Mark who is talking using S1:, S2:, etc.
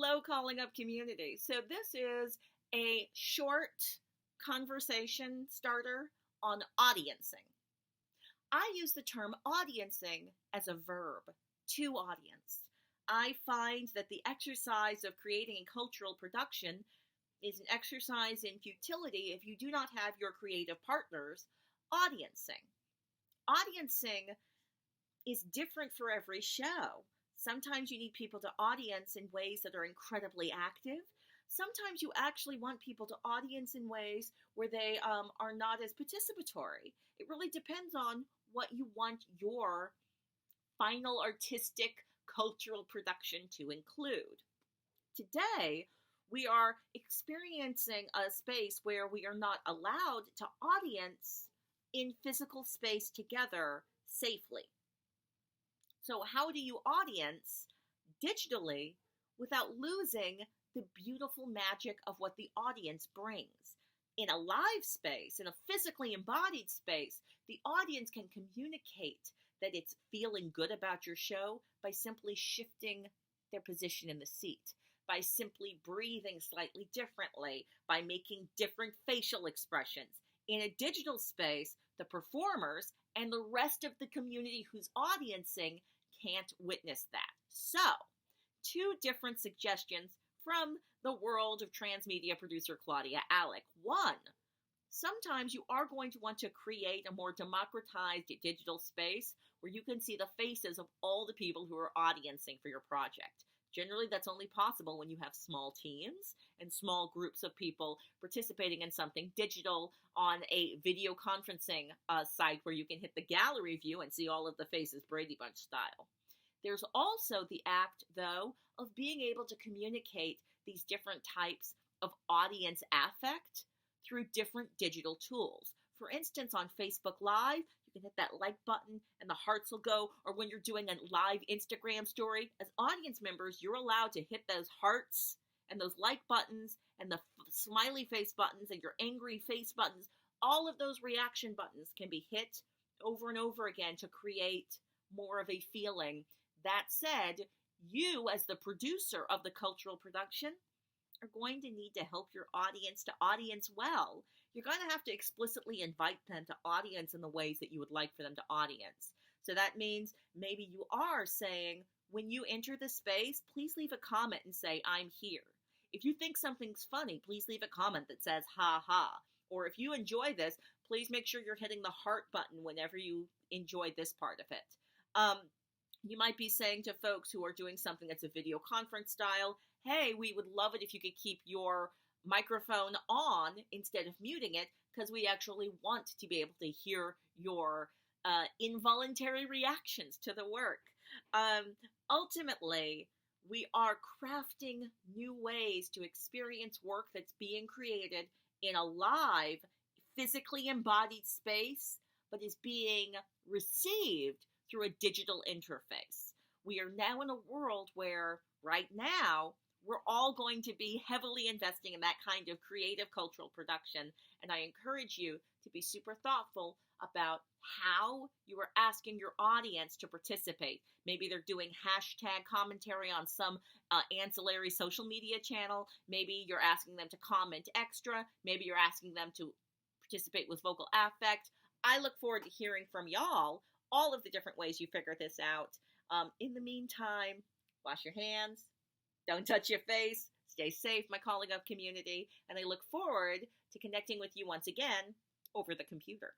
S1: Hello, Calling Up community. So, this is a short conversation starter on audiencing. I use the term audiencing as a verb, to audience. I find that the exercise of creating a cultural production is an exercise in futility if you do not have your creative partners audiencing. Audiencing is different for every show. Sometimes you need people to audience in ways that are incredibly active. Sometimes you actually want people to audience in ways where they are not as participatory. It really depends on what you want your final artistic cultural production to include. Today, we are experiencing a space where we are not allowed to audience in physical space together safely. So how do you audience digitally without losing the beautiful magic of what the audience brings? In a live space, in a physically embodied space, the audience can communicate that it's feeling good about your show by simply shifting their position in the seat, by simply breathing slightly differently, by making different facial expressions. In a digital space, the performers and the rest of the community who's audiencing can't witness that. So, two different suggestions from the world of transmedia producer Claudia Alick. One, sometimes you are going to want to create a more democratized digital space where you can see the faces of all the people who are audiencing for your project. Generally, that's only possible when you have small teams and small groups of people participating in something digital on a video conferencing site where you can hit the gallery view and see all of the faces Brady Bunch style. There's also the act, though, of being able to communicate these different types of audience affect through different digital tools. For instance, on Facebook Live, you can hit that like button and the hearts will go, or when you're doing a live Instagram story, as audience members, you're allowed to hit those hearts and those like buttons and the smiley face buttons and your angry face buttons. All of those reaction buttons can be hit over and over again to create more of a feeling. That said, you as the producer of the cultural production are going to need to help your audience to audience well. You're going to have to explicitly invite them to audience in the ways that you would like for them to audience. So that means maybe you are saying, when you enter the space, please leave a comment and say, I'm here. If you think something's funny, please leave a comment that says, ha ha. Or if you enjoy this, please make sure you're hitting the heart button whenever you enjoy this part of it. You might be saying to folks who are doing something that's a video conference style, hey, we would love it if you could keep your microphone on instead of muting it, because we actually want to be able to hear your involuntary reactions to the work. Ultimately, we are crafting new ways to experience work that's being created in a live, physically embodied space, but is being received through a digital interface. We are now in a world where, right now, we're all going to be heavily investing in that kind of creative cultural production, and I encourage you to be super thoughtful about how you are asking your audience to participate. Maybe they're doing hashtag commentary on some ancillary social media channel. Maybe you're asking them to comment extra. Maybe you're asking them to participate with vocal affect. I look forward to hearing from y'all all of the different ways you figure this out. In the meantime, wash your hands, don't touch your face, stay safe, my Calling Up community, and I look forward to connecting with you once again over the computer.